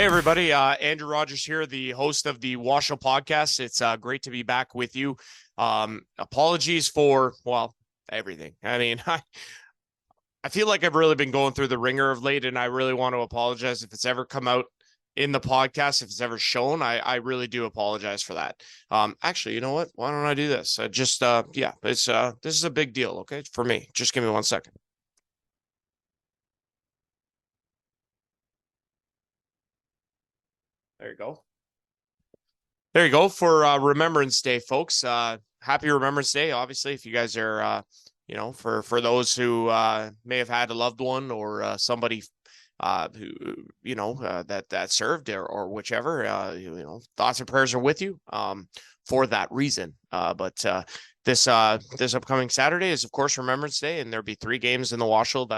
Hey, everybody. Andrew Rogers here, the host of the WOSHL podcast. It's great to be back with you. Apologies for, well, everything. I mean, I feel like I've really been going through the ringer of late, and I really want to apologize if it's ever come out in the podcast, if it's ever shown. I really do apologize for that. Actually, you know what? Why don't I do this? Yeah, this is a big deal, okay, for me. Just give me 1 second. There you go. There you go for Remembrance Day, folks. Happy Remembrance Day. Obviously, if you guys are, for those who may have had a loved one or somebody who that served or whichever, thoughts and prayers are with you for that reason. But this upcoming Saturday is of course Remembrance Day, and there'll be 3 games in the WOSHL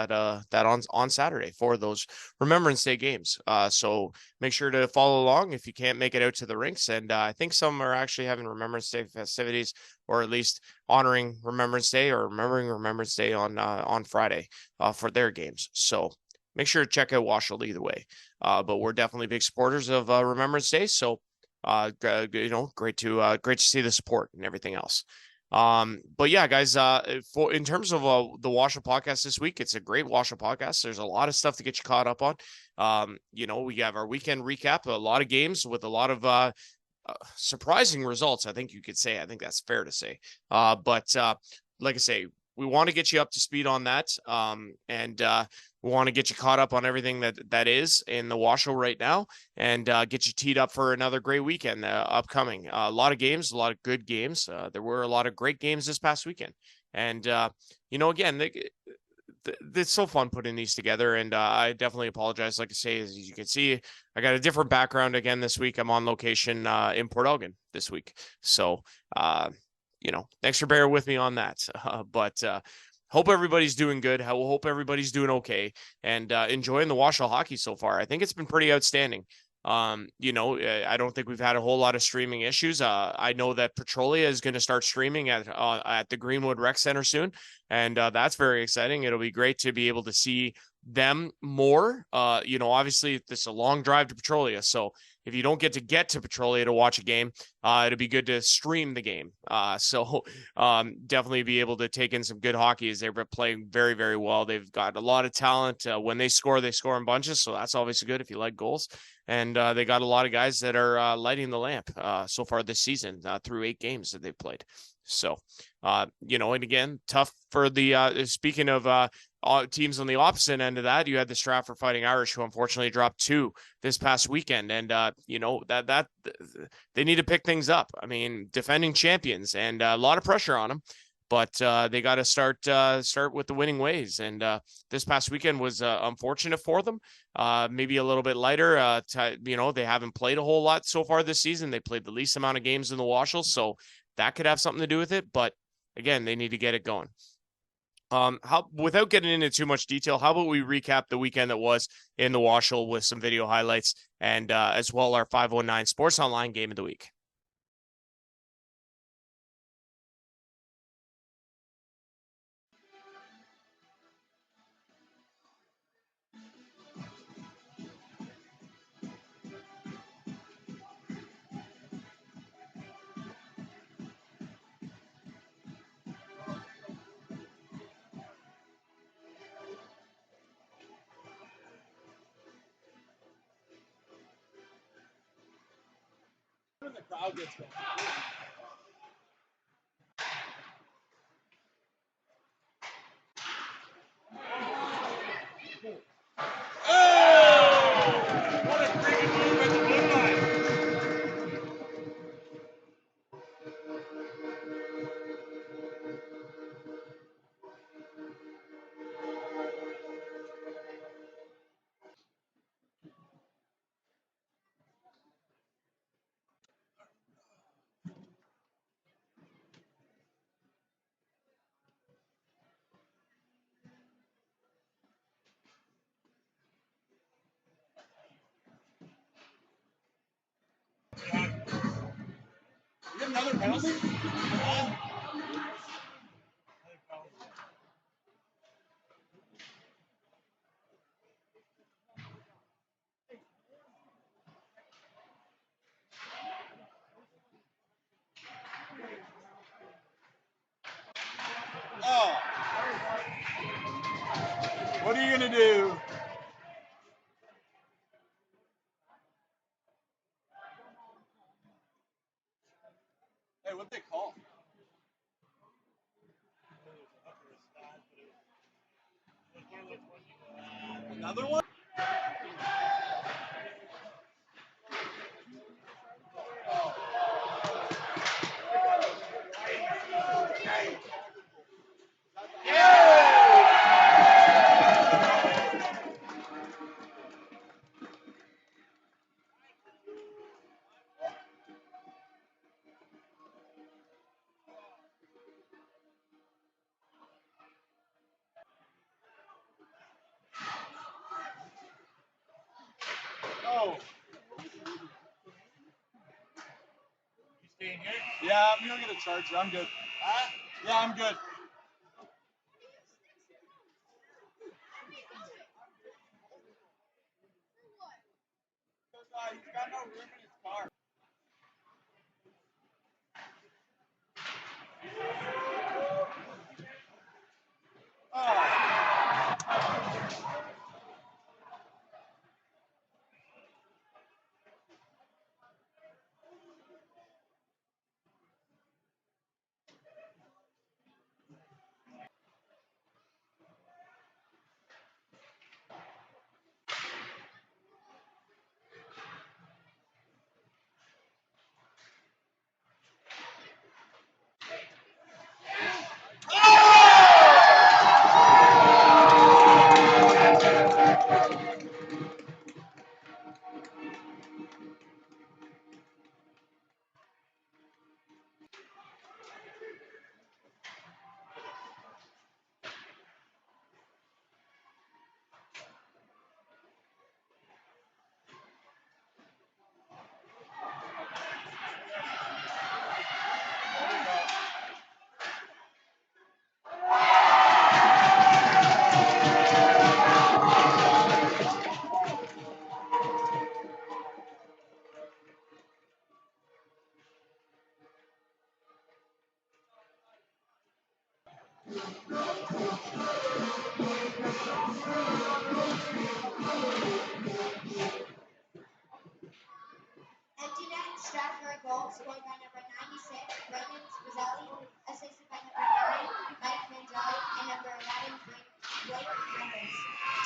that on Saturday for those Remembrance Day games. So make sure to follow along if you can't make it out to the rinks. And I think some are actually having Remembrance Day festivities, or at least honoring Remembrance Day or remembering Remembrance Day on Friday for their games. So make sure to check out WOSHL either way. But we're definitely big supporters of Remembrance Day. So great to see the support and everything else. But yeah, guys, in terms of the WOSHL podcast this week, it's a great WOSHL podcast. There's a lot of stuff to get you caught up on. We have our weekend recap, a lot of games with a lot of surprising results, I think you could say. I think that's fair to say. But like I say, we want to get you up to speed on that. And we want to get you caught up on everything that is in the WOSHL right now, and get you teed up for another great weekend upcoming. A lot of games, a lot of good games. There were a lot of great games this past weekend. And, again, it's so fun putting these together, and I definitely apologize. Like I say, as you can see, I got a different background again this week. I'm on location in Port Elgin this week, so thanks for bearing with me on that. But hope everybody's doing good. I hope everybody's doing okay and enjoying the WOSHL hockey so far. I think it's been pretty outstanding. I don't think we've had a whole lot of streaming issues. I know that Petrolia is going to start streaming at the Greenwood Rec Center soon, and that's very exciting. It'll be great to be able to see them more. Obviously, this is a long drive to Petrolia, so if you don't get to Petrolia to watch a game, it'll be good to stream the game. So definitely be able to take in some good hockey as they're playing very, very well. They've got a lot of talent. When they score in bunches, so that's obviously good if you like goals. And they got a lot of guys that are lighting the lamp so far this season through 8 games that they've played. So, and again, tough for the speaking of teams on the opposite end of that, you had the Stratford Fighting Irish, who unfortunately dropped 2 this past weekend. And, that they need to pick things up. I mean, defending champions, and a lot of pressure on them. But they got to start with the winning ways. And this past weekend was unfortunate for them. Maybe a little bit lighter. They haven't played a whole lot so far this season. They played the least amount of games in the WOSHL, so that could have something to do with it. But again, they need to get it going. Without getting into too much detail, how about we recap the weekend that was in the WOSHL with some video highlights and as well our 519 Sports Online game of the week. When the crowd gets going. Oh! What a freaking move at the blue line. You get another penalty? Oh. What are you gonna do? Hey, what they call? Another one? Oh. You staying here? Yeah, I'm gonna get a charger. I'm good. Huh? Yeah, I'm good. He's got no room in his car. Oh. Empty net Stratford goal scored by number 96, Brendan Spazzelli, assisted by number 9, Mike Manzelli, and number 11, Blake Reynolds.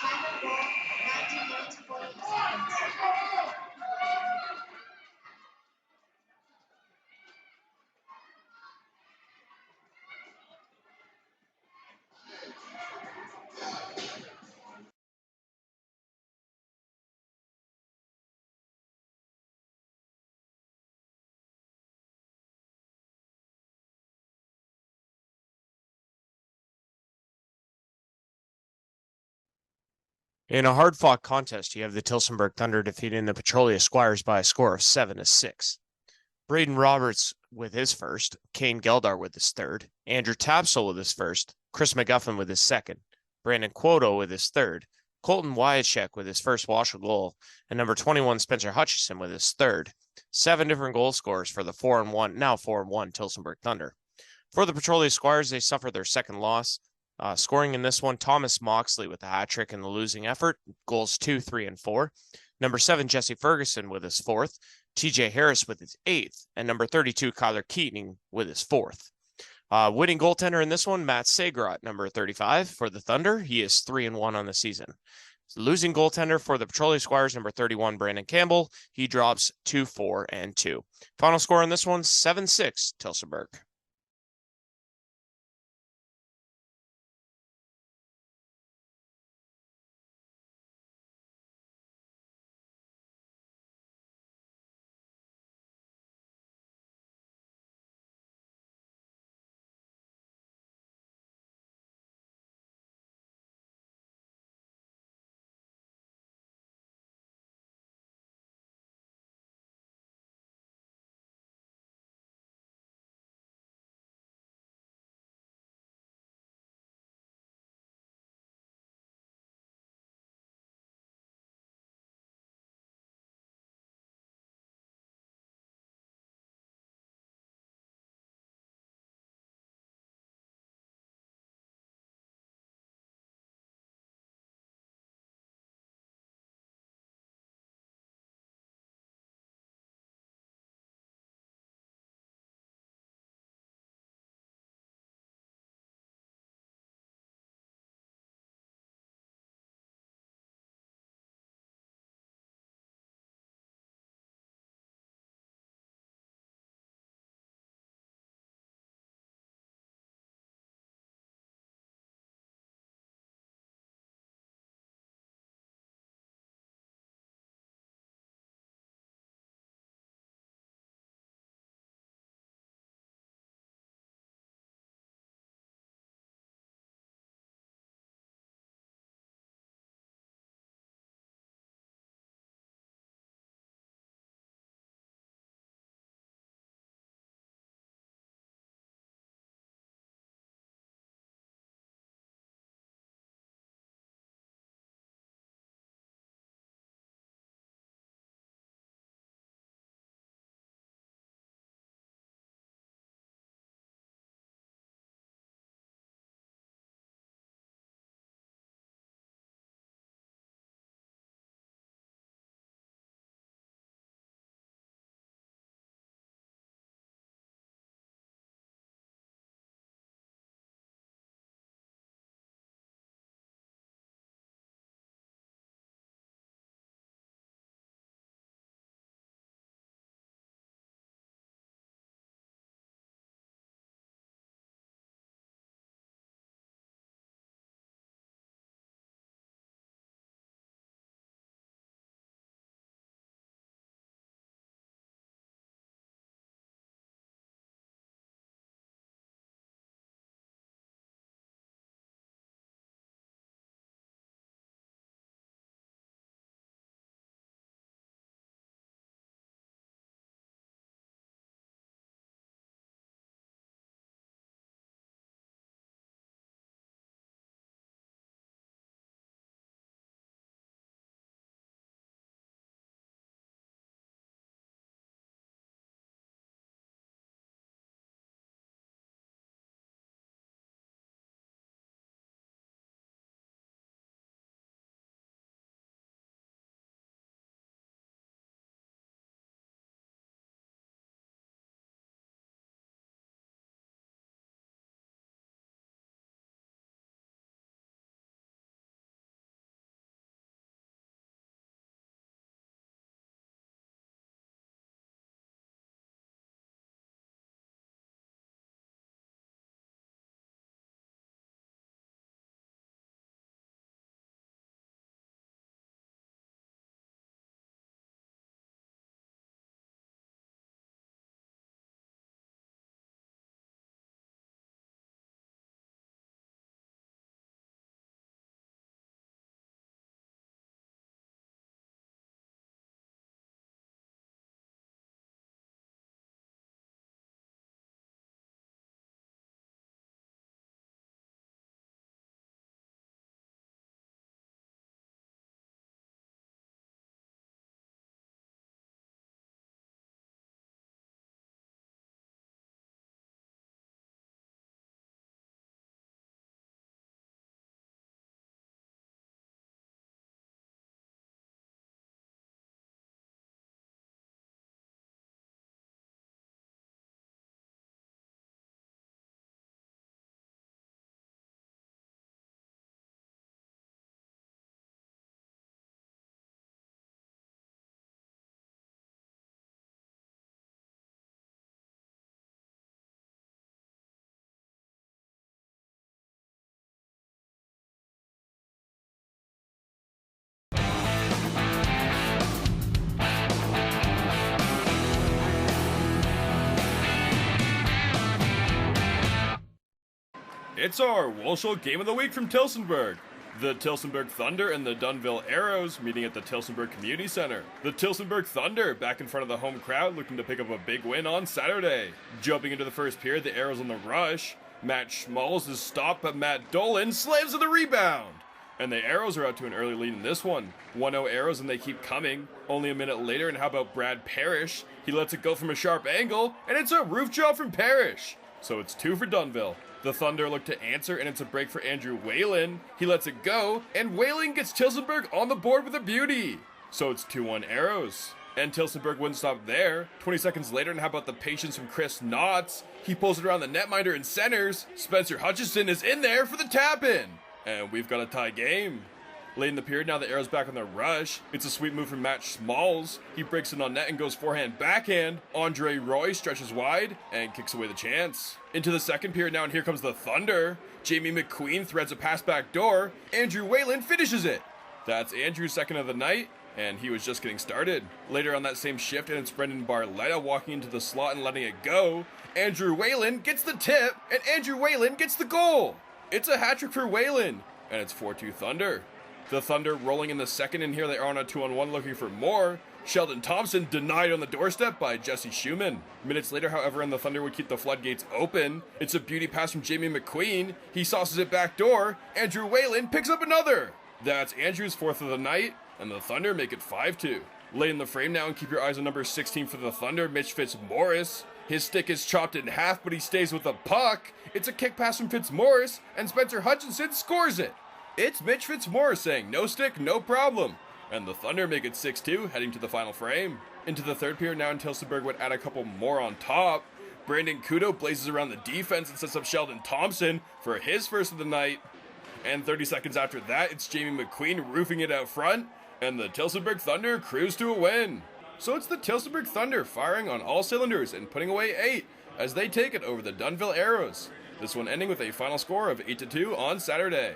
Time of goal, 19 minutes, 48 seconds. In a hard-fought contest, you have the Tilsonburg Thunder defeating the Petrolia Squires by a score of 7-6. Braden Roberts with his first, Kane Geldar with his third, Andrew Tapsell with his first, Chris McGuffin with his second, Brandon Quoto with his third, Colton Wyachek with his first WOSHL goal, and number 21 Spencer Hutchison with his third. 7 different goal scorers for the 4-1, now 4-1 Tilsonburg Thunder. For the Petrolia Squires, they suffered their second loss. Scoring in this one, Thomas Moxley with a hat trick in the losing effort, goals 2, 3, and 4. Number 7, Jesse Ferguson with his fourth, TJ Harris with his eighth, and number 32, Kyler Keating with his fourth. Winning goaltender in this one, Matt Sagrot, number 35 for the Thunder. He is 3-1 on the season. Losing goaltender for the Petrolia Squires, number 31, Brandon Campbell. He drops 2, 4, and 2. Final score on this one, 7-6, Tilsonburg. It's our WOSHL Game of the Week from Tillsonburg. The Tillsonburg Thunder and the Dunnville Arrows meeting at the Tillsonburg Community Center. The Tillsonburg Thunder back in front of the home crowd looking to pick up a big win on Saturday. Jumping into the first period, the Arrows on the rush. Matt Schmalls is stopped, but Matt Dolan slams to the rebound. And the Arrows are out to an early lead in this one. 1-0 Arrows and they keep coming. Only a minute later, and how about Brad Parrish? He lets it go from a sharp angle, and it's a roof job from Parrish. So it's 2 for Dunnville. The Thunder look to answer, and it's a break for Andrew Whalen. He lets it go, and Whalen gets Tillsonburg on the board with a beauty. So it's 2-1 Arrows. And Tillsonburg wouldn't stop there. 20 seconds later, and how about the patience from Chris Knotts? He pulls it around the netminder and centers. Spencer Hutchison is in there for the tap-in. And we've got a tie game. Late in the period, now the Arrows back on the rush. It's a sweet move from Matt Smalls. He breaks it on net and goes forehand backhand. Andre Roy stretches wide and kicks away the chance. Into the second period now, and here comes the Thunder. Jamie McQueen threads a pass back door. Andrew Whalen finishes it. That's Andrew's second of the night, and he was just getting started. Later on that same shift, and it's Brendan Barletta walking into the slot and letting it go. Andrew Whalen gets the tip, and Andrew Whalen gets the goal. It's a hat trick for Whalen, and it's 4-2 Thunder. The Thunder rolling in the second, and here they are on a 2-on-1 looking for more. Sheldon Thompson denied on the doorstep by Jesse Schumann. Minutes later, however, and the Thunder would keep the floodgates open. It's a beauty pass from Jamie McQueen. He sauces it back door. Andrew Whalen picks up another. That's Andrew's 4th of the night, and the Thunder make it 5-2. Lay in the frame now and keep your eyes on number 16 for the Thunder, Mitch Fitzmaurice. His stick is chopped in half, but he stays with the puck. It's a kick pass from Fitzmaurice, and Spencer Hutchinson scores it. It's Mitch Fitzmaurice saying, no stick, no problem. And the Thunder make it 6-2, heading to the final frame. Into the third period now, and Tillsonburg would add a couple more on top. Brandon Kudo blazes around the defense and sets up Sheldon Thompson for his first of the night. And 30 seconds after that, it's Jamie McQueen roofing it out front, and the Tillsonburg Thunder cruise to a win. So it's the Tillsonburg Thunder firing on all cylinders and putting away 8 as they take it over the Dunnville Arrows. This one ending with a final score of 8-2 on Saturday.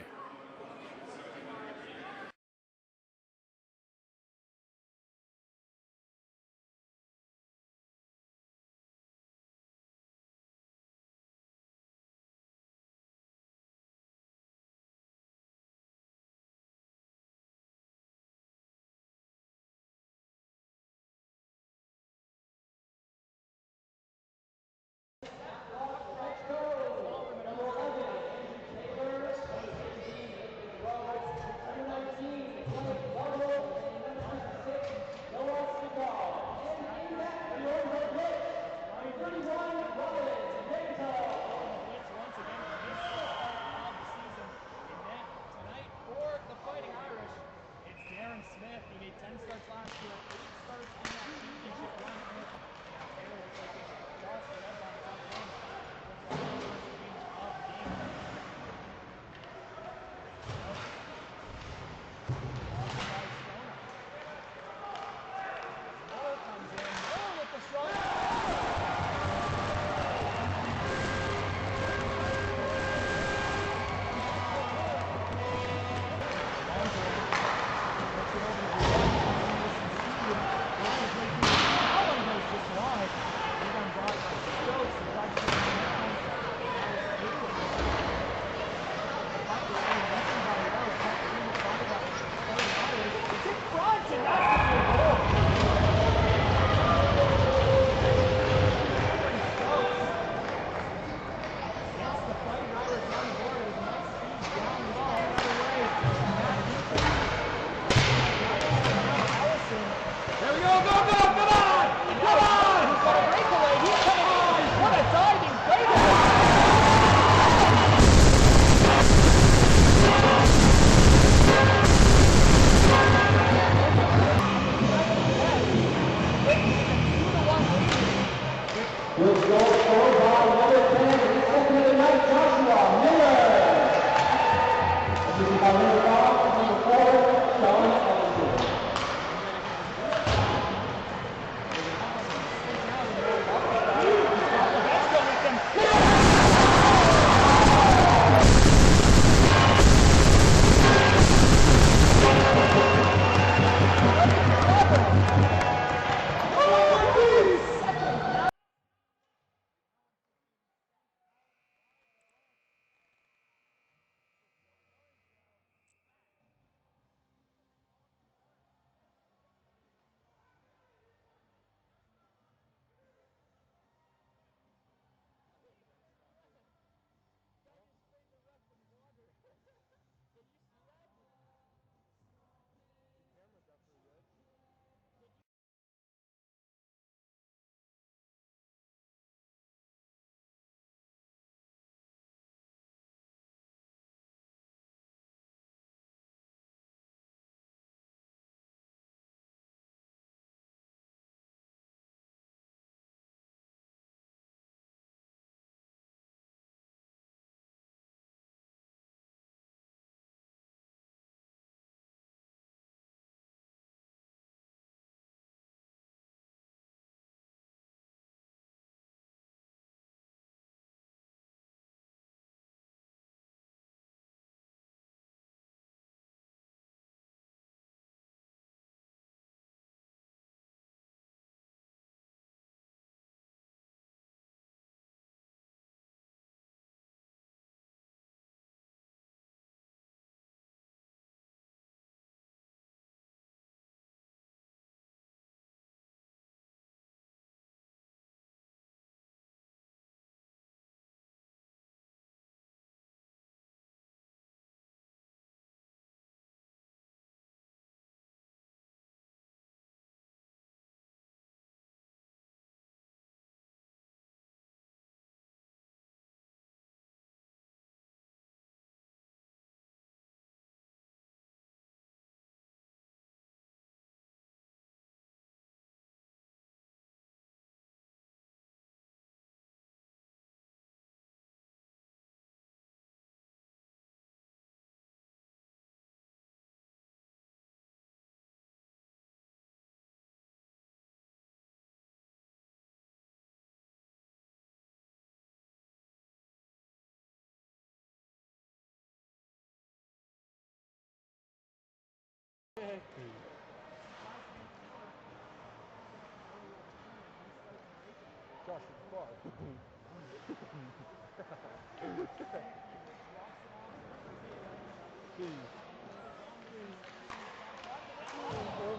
Oh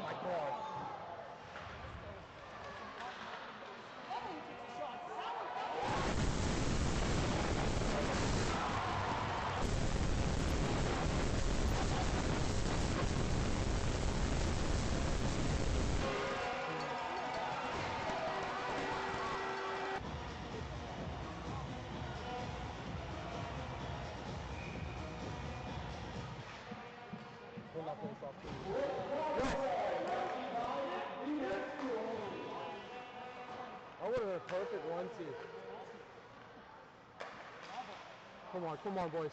my God. Pull that place off, please. I would have been a perfect 1-2. Come on, boys.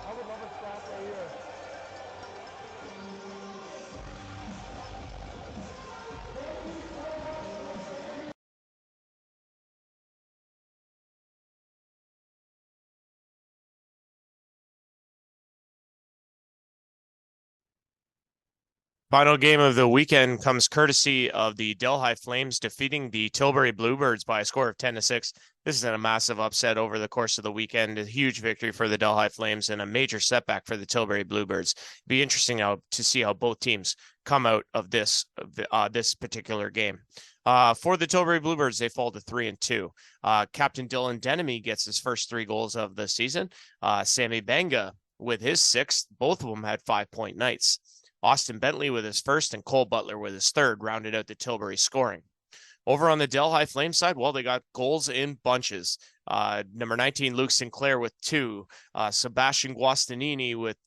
I would love a stop right here. Final game of the weekend comes courtesy of the Delhi Flames defeating the Tilbury Bluebirds by a score of 10-6. This is a massive upset over the course of the weekend, a huge victory for the Delhi Flames and a major setback for the Tilbury Bluebirds. It'd be interesting to see how both teams come out of this particular game. For the Tilbury Bluebirds, they fall to 3-2. Captain Dylan Denemy gets his first 3 goals of the season. Sammy Benga with his 6th. Both of them had 5-point nights. Austin Bentley with his first and Cole Butler with his third rounded out the Tilbury scoring. Over on the Delhi Flame side, well, they got goals in bunches. Number 19, Luke Sinclair with 2. Sebastian Guastanini with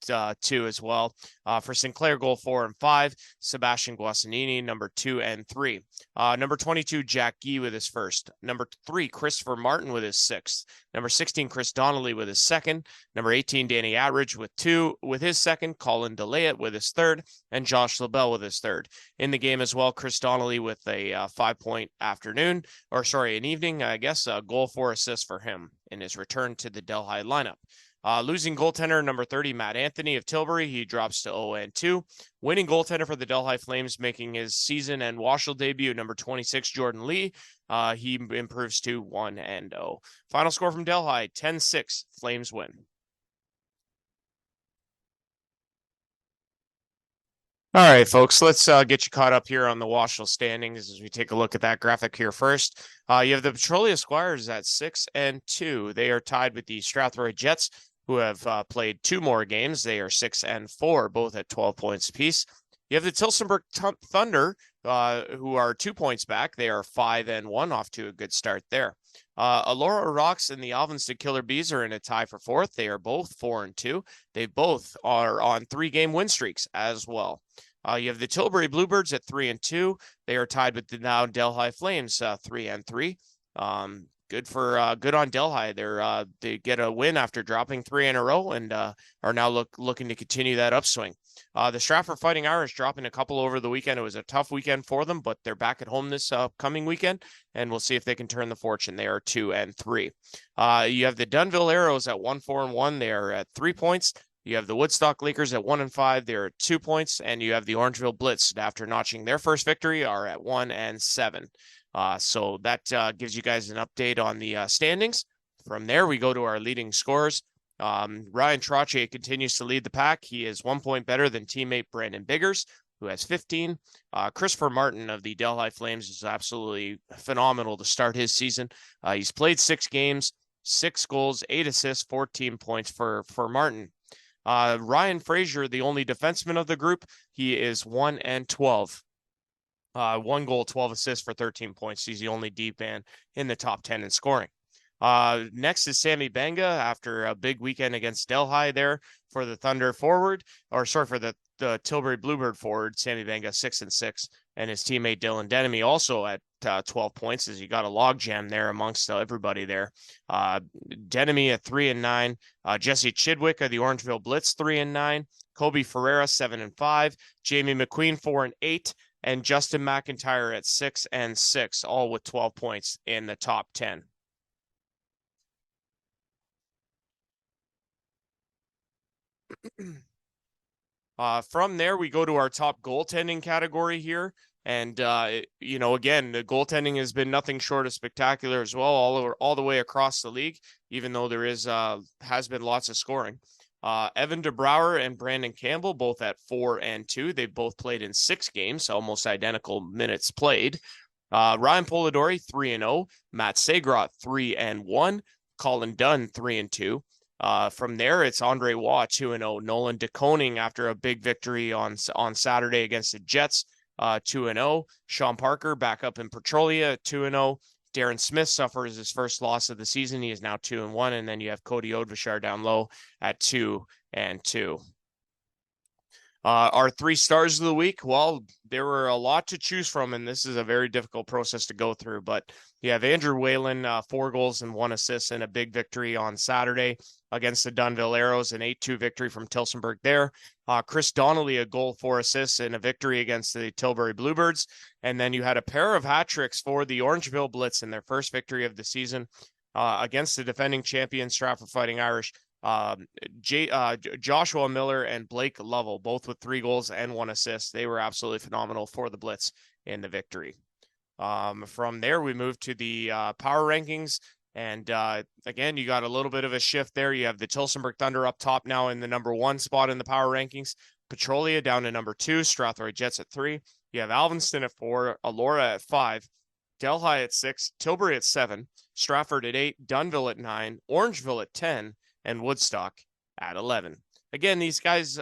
2 as well. For Sinclair, goal 4 and 5. Sebastian Guastanini, number 2 and 3. Number 22, Jack Gee with his first. Number 3, Christopher Martin with his 6th. Number 16, Chris Donnelly with his 2nd. Number 18, Danny Atridge with 2 with his 2nd. Colin DeLayet with his 3rd. And Josh LaBelle with his 3rd. In the game as well, Chris Donnelly with a 5-point an evening, I guess, goal 4 assists for him in his return to the Delhi lineup. Losing goaltender number 30, Matt Anthony of Tilbury, he drops to 0-2. Winning goaltender for the Delhi Flames, making his season and WOSHL debut, number 26, Jordan Lee, he improves to 1-0. Final score from Delhi, 10-6, Flames win. All right, folks, let's get you caught up here on the WOSHL standings as we take a look at that graphic here first. You have the Petrolia Squires at 6-2. They are tied with the Strathroy Jets, who have played 2 more games. They are 6-4, both at 12 points apiece. You have the Tillsonburg Thunder, who are 2 points back. They are 5-1, off to a good start there. Alora Rocks and the Alvinston Killer Bees are in a tie for 4th. They are both 4-2. They both are on 3-game win streaks as well. You have the Tilbury Bluebirds at 3-2. They are tied with the now Delhi Flames, 3-3. Good on Delhi. They get a win after dropping 3 in a row and are now looking to continue that upswing. The Stratford Fighting Irish dropping a couple over the weekend. It was a tough weekend for them, but they're back at home this coming weekend, and we'll see if they can turn the fortune. They are 2-3. You have the Dunville Arrows at 1-4-1. They are at 3 points. You have the Woodstock Lakers at 1-5. They're at 2 points, and you have the Orangeville Blitz, after notching their first victory, are at 1-7. So that gives you guys an update on the standings. From there, we go to our leading scorers. Ryan Trottier continues to lead the pack. He is 1 point better than teammate Brandon Biggers, who has 15. Christopher Martin of the Delhi Flames is absolutely phenomenal to start his season. He's played 6 games, 6 goals, 8 assists, 14 points for Martin. Ryan Frazier, the only defenseman of the group, he is 1-12. 1 goal, 12 assists for 13 points. He's the only deep man in the top 10 in scoring. Next is Sammy Banga after a big weekend against Delhi there for the Thunder forward, for the Tilbury Bluebird forward. Sammy Banga 6-6, and his teammate Dylan Denemy also at 12 points, as you got a logjam there amongst everybody there. Denemy at 3-9, Jesse Chidwick of the Orangeville Blitz 3-9, Kobe Ferreira 7-5, Jamie McQueen 4-8, and Justin McIntyre at 6-6, all with 12 points in the top 10. From there, we go to our top goaltending category here. And, again, the goaltending has been nothing short of spectacular as well, all the way across the league, even though there has been lots of scoring. Evan DeBrouwer and Brandon Campbell, both at 4 and 2. They've both played in 6 games, almost identical minutes played. Ryan Polidori, 3-0. Matt Segrot, 3-1. Colin Dunn, 3-2. From there, it's Andre Waugh, 2-0. Nolan DeConing, after a big victory on Saturday against the Jets, 2-0. Sean Parker back up in Petrolia, 2-0. Darren Smith suffers his first loss of the season. He is now 2-1. And then you have Cody Odvashar down low at 2-2. Our 3 stars of the week, well, there were a lot to choose from, and this is a very difficult process to go through. But you have Andrew Whalen, 4 goals and 1 assist, and a big victory on Saturday against the Dunnville Arrows, an 8-2 victory from Tillsonburg there. Chris Donnelly, a goal, 4 assists, and a victory against the Tilbury Bluebirds. And then you had a pair of hat tricks for the Orangeville Blitz in their first victory of the season against the defending champion Stratford Fighting Irish. Joshua Miller and Blake Lovell, both with 3 goals and 1 assist. They were absolutely phenomenal for the Blitz in the victory. From there, we moved to the power rankings. And again, you got a little bit of a shift there. You have the Tillsonburg Thunder up top now in the number 1 spot in the power rankings. Petrolia down to number 2. Strathroy Jets at 3. You have Alvinston at 4. Alora at 5. Delhi at 6. Tilbury at 7. Stratford at 8. Dunnville at 9. Orangeville at 10. And Woodstock at 11. Again, these guys,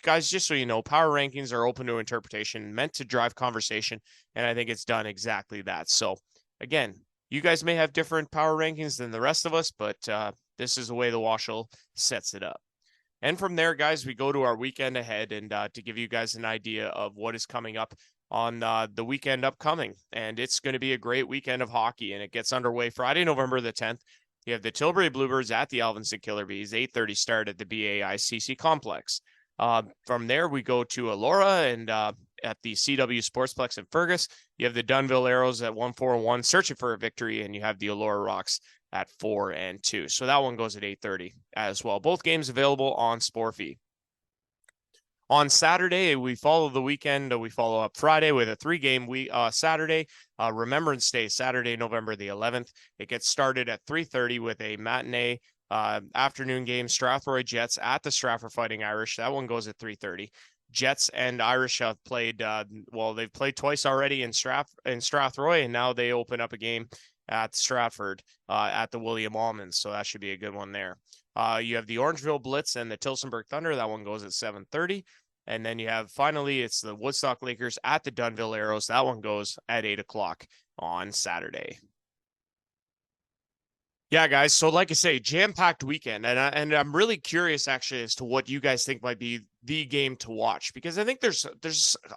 just so you know, power rankings are open to interpretation, meant to drive conversation, and I think it's done exactly that. So, again, you guys may have different power rankings than the rest of us, but this is the way the WOSHL sets it up. And from there, guys, we go to our weekend ahead, and to give you guys an idea of what is coming up on the weekend upcoming. And it's going to be a great weekend of hockey, and it gets underway Friday, November the 10th. You have the Tilbury Bluebirds at the Alvinston Killer Bees, 8:30 start at the BAICC complex. From there, we go to Elora and at the CW Sportsplex in Fergus. You have the Dunnville Arrows at 1-4-1, searching for a victory, and you have the Elora Rocks at 4-2. So that one goes at 8:30 as well. Both games available on Sporfy. On Saturday, we follow the weekend. We follow up Friday with a 3-game Saturday. Remembrance Day, Saturday, November the 11th. It gets started at 3:30 with a matinee afternoon game. Strathroy Jets at the Stratford Fighting Irish. That one goes at 3:30. Jets and Irish have played, they've played twice already in Strathroy, and now they open up a game at Stratford at the William Almonds. So that should be a good one there. You have the Orangeville Blitz and the Tillsonburg Thunder. That one goes at 7:30. And then you have, finally, it's the Woodstock Lakers at the Dunnville Arrows. That one goes at 8 o'clock on Saturday. Yeah, guys. So like I say, jam-packed weekend. And I'm really curious, actually, as to what you guys think might be the game to watch, because I think there's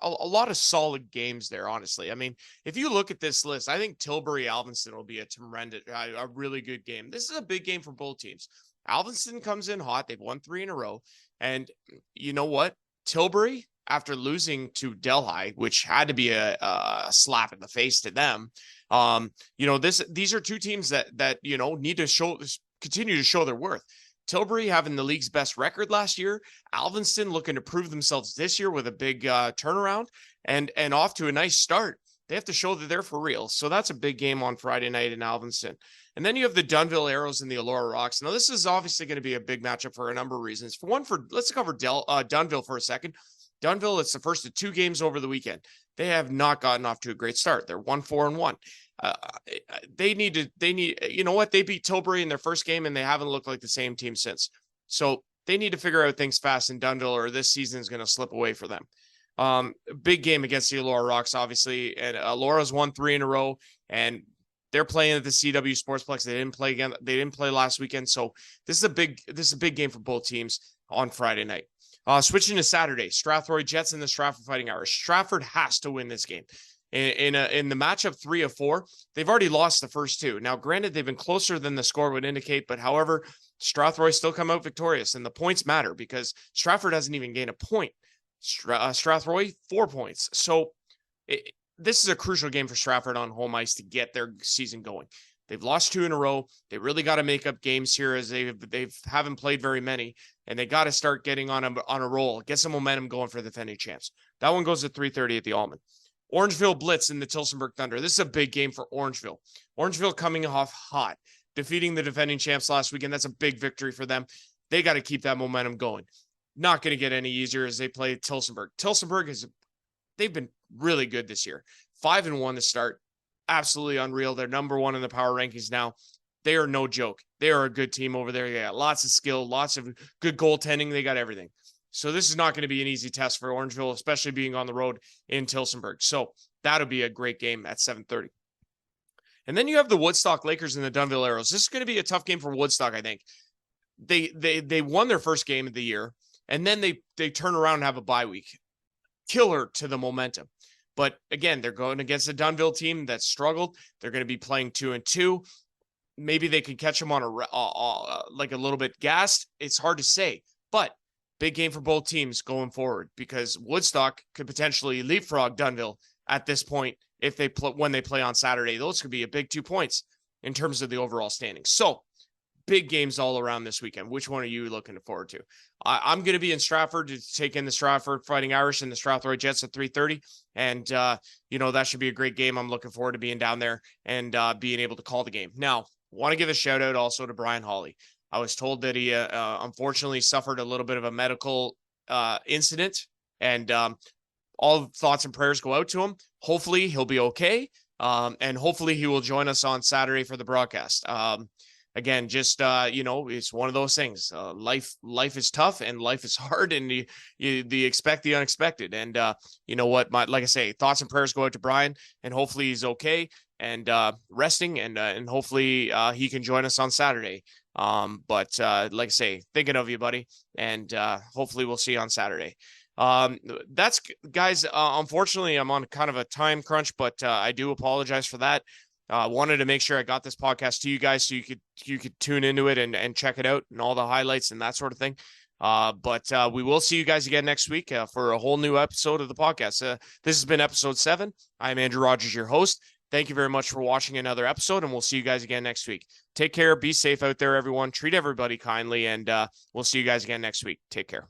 a lot of solid games there, honestly. I mean, if you look at this list, I think Tilbury-Alvinston will be a really good game. This is a big game for both teams. Alvinston comes in hot. They've won 3 in a row. And you know what? Tilbury, after losing to Delhi, which had to be a slap in the face to them, these are 2 teams that need to continue to show their worth. Tilbury having the league's best record last year, Alvinston looking to prove themselves this year with a big turnaround and off to a nice start. They have to show that they're for real. So that's a big game on Friday night in Alvinston. And then you have the Dunnville Arrows and the Elora Rocks. Now, this is obviously going to be a big matchup for a number of reasons. For one, let's cover Dunnville for a second. Dunnville, it's the first of 2 games over the weekend. They have not gotten off to a great start. They're 1-4-1. They need, you know what? They beat Tilbury in their first game and they haven't looked like the same team since. So they need to figure out things fast in Dunnville or this season is going to slip away for them. Big game against the Elora Rocks, obviously. And Elora's won 3 in a row and they're playing at the CW Sportsplex. They didn't play again. They didn't play last weekend. So this is a big game for both teams on Friday night. Switching to Saturday, Strathroy Jets and the Stratford Fighting Irish. Stratford has to win this game. In the matchup 3 of 4, they've already lost the first 2. Now, granted, they've been closer than the score would indicate, but however, Strathroy still come out victorious, and the points matter because Stratford hasn't even gained a point. Strathroy 4 points. So this is a crucial game for Stratford on home ice to get their season going. They've lost 2 in a row. They really got to make up games here as they haven't played very many, and they got to start getting on a roll, get some momentum going for the defending champs. That one goes at 3:30 at the Almond. Orangeville Blitz in the Tillsonburg Thunder. This is a big game for Orangeville. Orangeville coming off hot, defeating the defending champs last weekend. That's a big victory for them. They got to keep that momentum going. Not going to get any easier as they play Tillsonburg. Tillsonburg they've been really good this year. 5-1 to start. Absolutely unreal. They're number 1 in the power rankings now. They are no joke. They are a good team over there. They got lots of skill, lots of good goaltending. They got everything. So this is not going to be an easy test for Orangeville, especially being on the road in Tillsonburg. So that'll be a great game at 7:30. And then you have the Woodstock Lakers and the Dunnville Arrows. This is going to be a tough game for Woodstock, I think. They won their first game of the year, and then they turn around and have a bye week. Killer to the momentum. But again, they're going against a Dunnville team that struggled. They're going to be playing 2-2. Maybe they could catch them on like a little bit gassed. It's hard to say, but big game for both teams going forward because Woodstock could potentially leapfrog Dunnville at this point if they when they play on Saturday. Those could be a big 2 points in terms of the overall standings. So big games all around this weekend. Which one are you looking forward to? I'm going to be in Stratford to take in the Stratford Fighting Irish and the Strathroy Jets at 3:30. And, that should be a great game. I'm looking forward to being down there and being able to call the game. Now, want to give a shout out also to Brian Hawley. I was told that he unfortunately suffered a little bit of a medical incident, and all thoughts and prayers go out to him. Hopefully he'll be okay. And hopefully he will join us on Saturday for the broadcast. Again, just, it's one of those things. Life is tough and life is hard, and you expect the unexpected. And you know what? Like I say, thoughts and prayers go out to Brian, and hopefully he's okay and resting, and hopefully he can join us on Saturday. But like I say, thinking of you, buddy, and hopefully we'll see you on Saturday. That's guys. Unfortunately, I'm on kind of a time crunch, but I do apologize for that. Wanted to make sure I got this podcast to you guys so you could tune into it and check it out and all the highlights and that sort of thing. But we will see you guys again next week for a whole new episode of the podcast. This has been episode 7. I'm Andrew Rogers, your host. Thank you very much for watching another episode, and we'll see you guys again next week. Take care. Be safe out there, everyone. Treat everybody kindly, and we'll see you guys again next week. Take care.